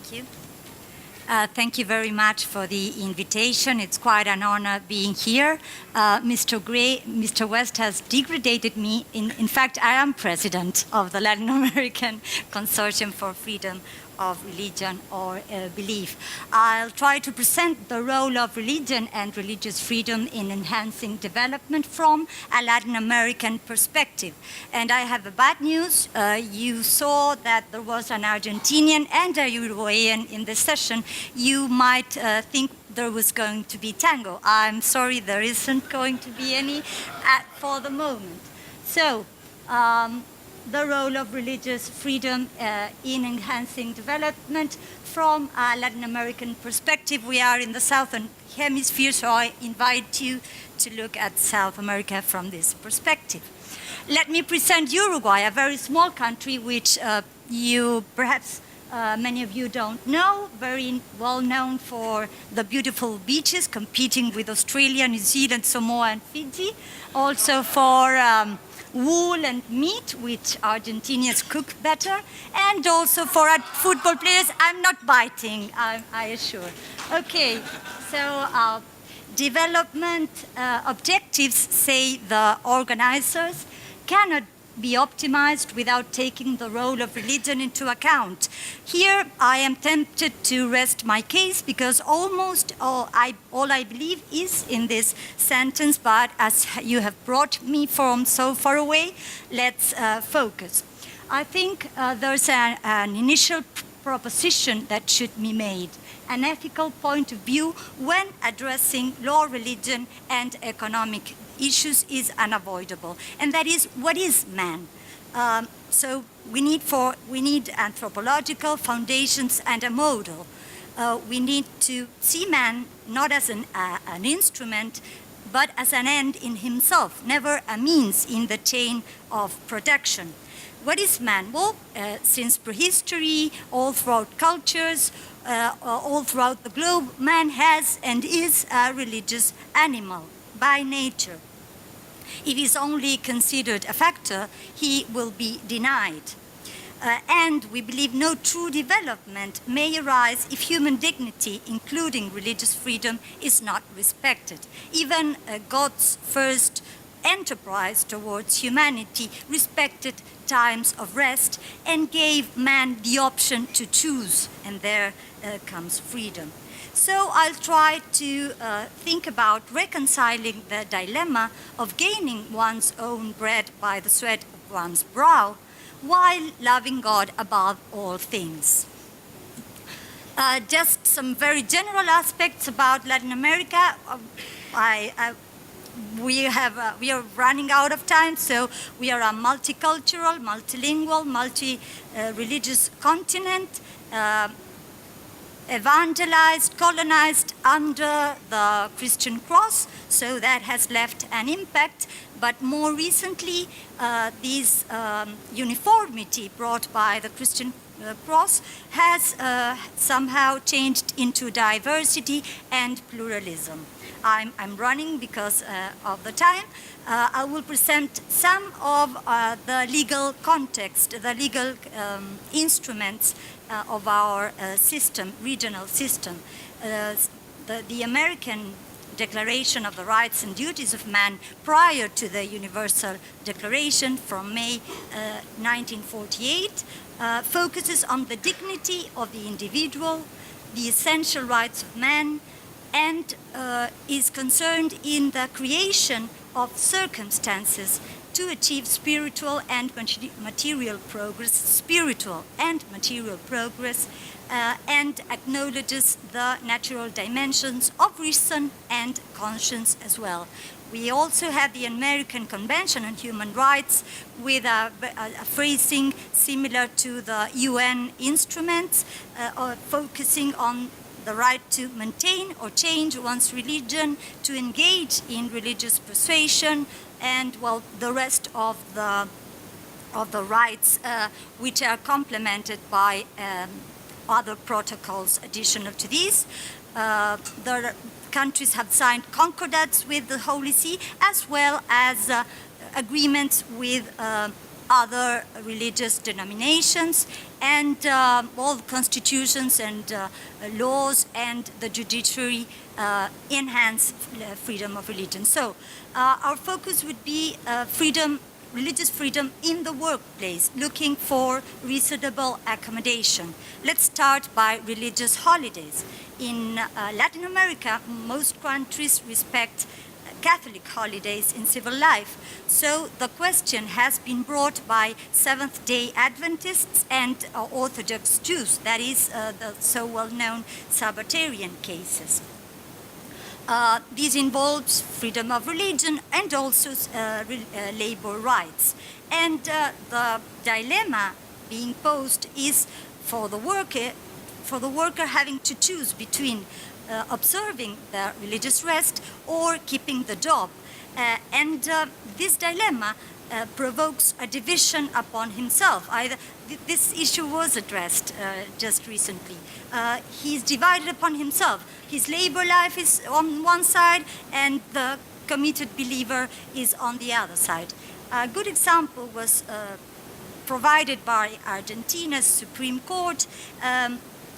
Thank you. Thank you very much for the invitation. It's quite an honor being here. Mr. West has degraded me. In fact, I am president of the Latin American Consortium for Freedom of Religion or Belief. I'll try to present the role of religion and religious freedom in enhancing development from a Latin American perspective. And I have a bad news. You saw that there was an Argentinian and a Uruguayan in this session. You might think there was going to be tango. I'm sorry, there isn't going to be any for the moment. So, the role of religious freedom in enhancing development from a Latin American perspective. We are in the Southern Hemisphere, so I invite you to look at South America from this perspective. Let me present Uruguay, a very small country which you perhaps many of you don't know, very well known for the beautiful beaches, competing with Australia, New Zealand, Samoa, and Fiji. Also for wool and meat, which Argentinians cook better, and also for our football players. I'm not biting, I assure. Okay, so development objectives, say the organizers, cannot be optimized without taking the role of religion into account. Here, I am tempted to rest my case because almost all I believe is in this sentence, but as you have brought me from so far away, let's focus. I think there's an initial proposition that should be made, an ethical point of view when addressing law, religion, and economic issues is unavoidable, and that is, what is man? So we need anthropological foundations and a model. We need to see man not as an instrument, but as an end in himself, never a means in the chain of production. What is man? Well, since prehistory, all throughout cultures, all throughout the globe, man has and is a religious animal by nature. If he's only considered a factor, he will be denied. And we believe no true development may arise if human dignity, including religious freedom, is not respected. Even God's first enterprise towards humanity respected times of rest and gave man the option to choose, and there comes freedom. So I'll try to think about reconciling the dilemma of gaining one's own bread by the sweat of one's brow while loving God above all things. Just some very general aspects about Latin America. We are running out of time, so we are a multicultural, multilingual, multi-religious continent. Evangelized, colonized under the Christian cross, so that has left an impact. But more recently, this uniformity brought by the Christian cross has somehow changed into diversity and pluralism. I'm running because of the time. I will present some of the legal context, the legal instruments of our system, regional system. The American Declaration of the Rights and Duties of Man, prior to the Universal Declaration from May 1948, focuses on the dignity of the individual, the essential rights of man, and is concerned in the creation of circumstances to achieve spiritual and material progress, and acknowledges the natural dimensions of reason and conscience as well. We also have the American Convention on Human Rights with a phrasing similar to the UN instruments, focusing on the right to maintain or change one's religion, to engage in religious persuasion, and, well, the rest of the rights which are complemented by other protocols additional to these. The countries have signed concordats with the Holy See, as well as agreements with other religious denominations, and all the constitutions and laws and the judiciary enhance freedom of religion. So our focus would be religious freedom in the workplace, looking for reasonable accommodation. Let's start by religious holidays. In Latin America, most countries respect Catholic holidays in civil life. So the question has been brought by Seventh-day Adventists and Orthodox Jews, that is the so well-known Sabbatarian cases. This involves freedom of religion and also labor rights. And the dilemma being posed is for the worker having to choose between observing the religious rest or keeping the job. This dilemma provokes a division upon himself. This issue was addressed just recently. He's divided upon himself. His labor life is on one side and the committed believer is on the other side. A good example was provided by Argentina's Supreme Court,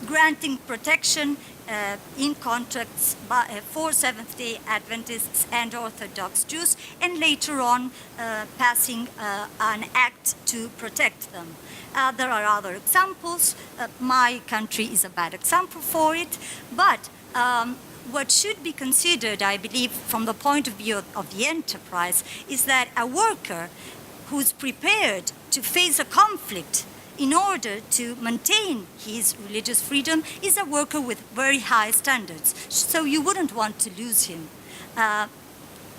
granting protection in contracts for Seventh-day Adventists and Orthodox Jews, and later on passing an act to protect them. There are other examples. My country is a bad example for it, but what should be considered, I believe, from the point of view of the enterprise, is that a worker who's prepared to face a conflict in order to maintain his religious freedom is a worker with very high standards. So you wouldn't want to lose him.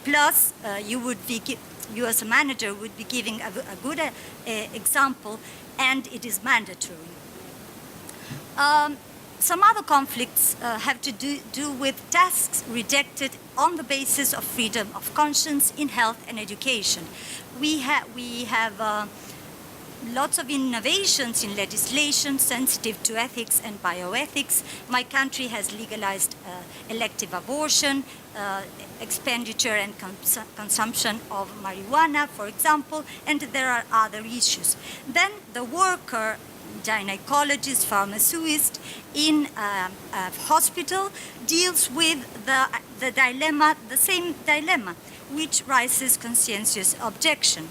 Plus, you as a manager would be giving a good example, and it is mandatory. Some other conflicts have to do with tasks rejected on the basis of freedom of conscience in health and education. We have lots of innovations in legislation sensitive to ethics and bioethics. My country has legalized elective abortion, expenditure and consumption of marijuana, for example, and there are other issues. Then the worker, gynecologist, pharmacist in a hospital deals with the dilemma, the same dilemma, which raises conscientious objection.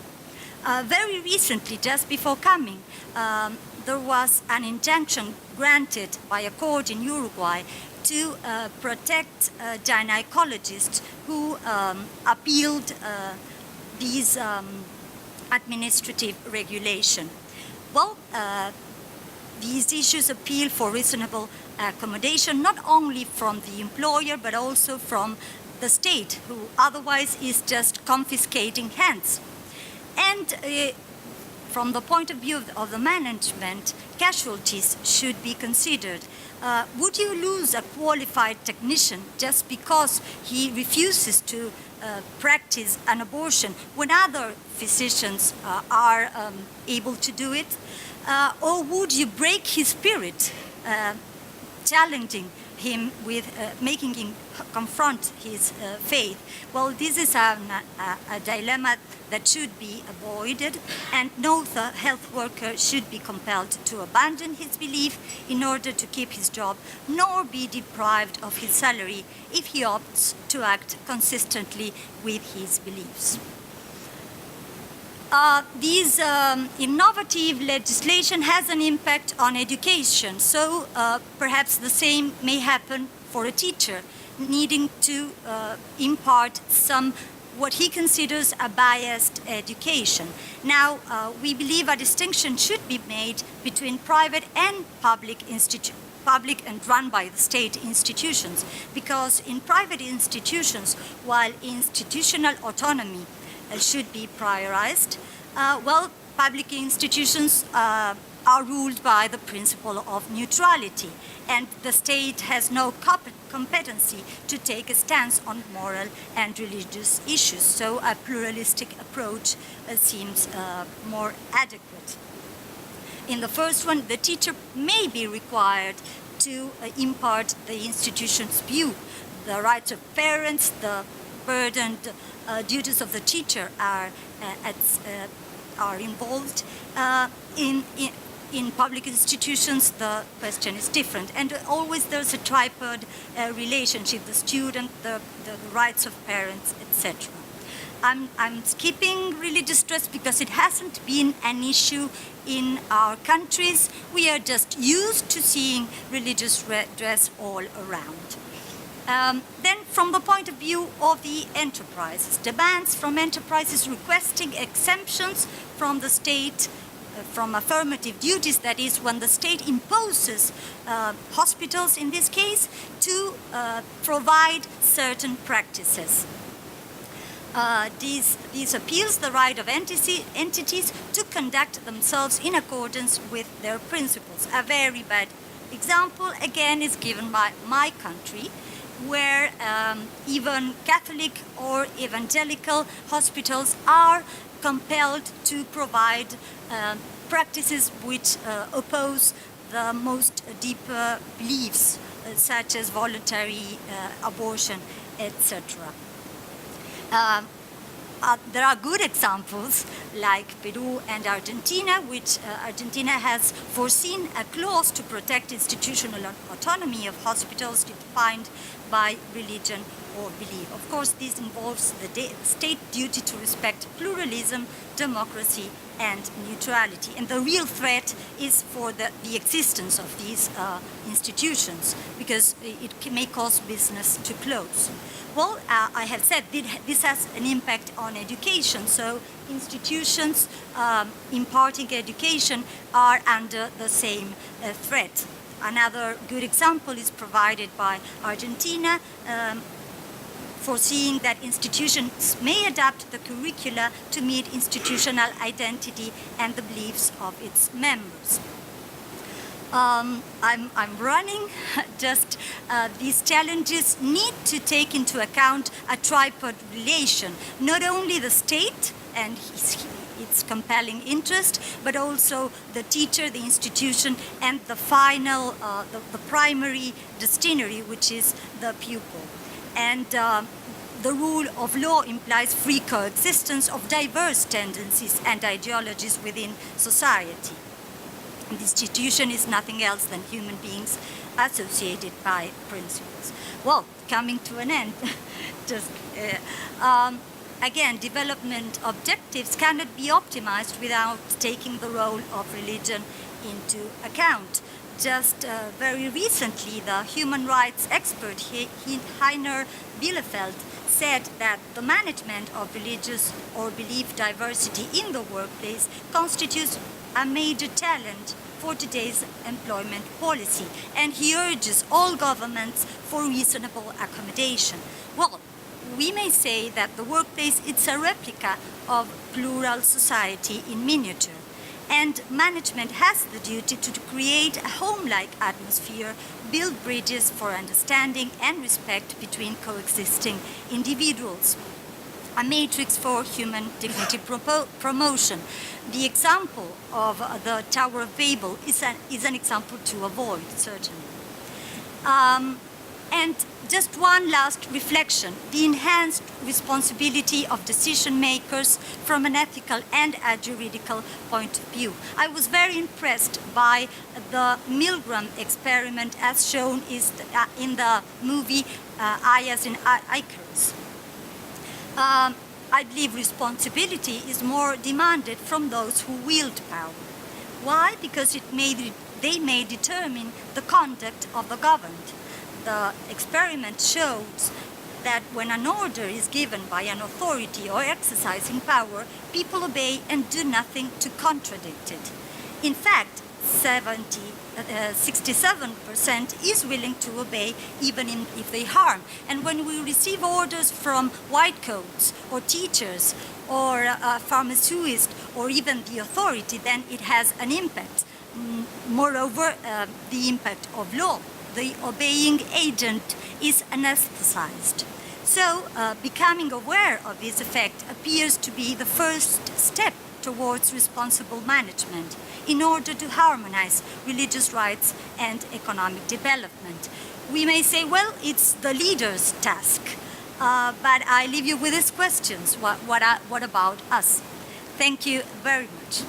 Very recently, just before coming, there was an injunction granted by a court in Uruguay to protect gynecologists who appealed these administrative regulation. Well, these issues appeal for reasonable accommodation, not only from the employer, but also from the state, who otherwise is just confiscating hands. And from the point of view of the management, casualties should be considered. Would you lose a qualified technician just because he refuses to practice an abortion when other physicians are able to do it? Or would you break his spirit, challenging him with making him confront his faith? Well, this is a dilemma that should be avoided, and no health worker should be compelled to abandon his belief in order to keep his job, nor be deprived of his salary if he opts to act consistently with his beliefs. This innovative legislation has an impact on education, so perhaps the same may happen for a teacher needing to impart some what he considers a biased education. Now, we believe a distinction should be made between private and public and run by the state institutions, because in private institutions, while institutional autonomy should be prioritized, well, public institutions are ruled by the principle of neutrality, and the state has no competency to take a stance on moral and religious issues. So a pluralistic approach seems more adequate. In the first one, the teacher may be required to impart the institution's view. The rights of parents, the burdened duties of the teacher are involved. in public institutions, the question is different. And always there's a tripod relationship, the student, the rights of parents, etc. I'm skipping religious dress because it hasn't been an issue in our countries. We are just used to seeing religious dress all around. Then from the point of view of the enterprises, demands from enterprises requesting exemptions from the state, from affirmative duties, that is when the state imposes hospitals in this case to provide certain practices. These appeals the right of entities to conduct themselves in accordance with their principles. A very bad example, again, is given by my country, where even Catholic or evangelical hospitals are compelled to provide practices which oppose the most deeper beliefs, such as voluntary abortion, etc. There are good examples like Peru and Argentina, which Argentina has foreseen a clause to protect institutional autonomy of hospitals defined by religion or belief. Of course, this involves the state duty to respect pluralism, democracy, and neutrality. And the real threat is for the existence of these institutions, because it may cause business to close. Well, I have said this has an impact on education, so institutions imparting education are under the same threat. Another good example is provided by Argentina, foreseeing that institutions may adapt the curricula to meet institutional identity and the beliefs of its members. I'm running. Just these challenges need to take into account a tripod relation, not only the state and its compelling interest, but also the teacher, the institution, and the final, the primary destinary, which is the pupil. And the rule of law implies free coexistence of diverse tendencies and ideologies within society. And the institution is nothing else than human beings associated by principles. Well, coming to an end, just again, development objectives cannot be optimized without taking the role of religion into account. Just very recently, the human rights expert Heiner Bielefeld said that the management of religious or belief diversity in the workplace constitutes a major challenge for today's employment policy, and he urges all governments for reasonable accommodation. Well, we may say that the workplace is a replica of plural society in miniature, and management has the duty to create a home-like atmosphere, build bridges for understanding and respect between coexisting individuals, a matrix for human dignity promotion. The example of the Tower of Babel is an example to avoid, certainly. And just one last reflection, the enhanced responsibility of decision makers from an ethical and a juridical point of view. I was very impressed by the Milgram experiment as shown in the movie I as in Icarus. I believe responsibility is more demanded from those who wield power. Why? Because they may determine the conduct of the governed. The experiment shows that when an order is given by an authority or exercising power, people obey and do nothing to contradict it. In fact, 67% is willing to obey even if they harm. And when we receive orders from white coats or teachers or pharmacists or even the authority, then it has an impact. Moreover, the impact of law. The obeying agent is anesthetized. So becoming aware of this effect appears to be the first step towards responsible management in order to harmonize religious rights and economic development. We may say, well, it's the leader's task, but I leave you with these questions. What about us? Thank you very much.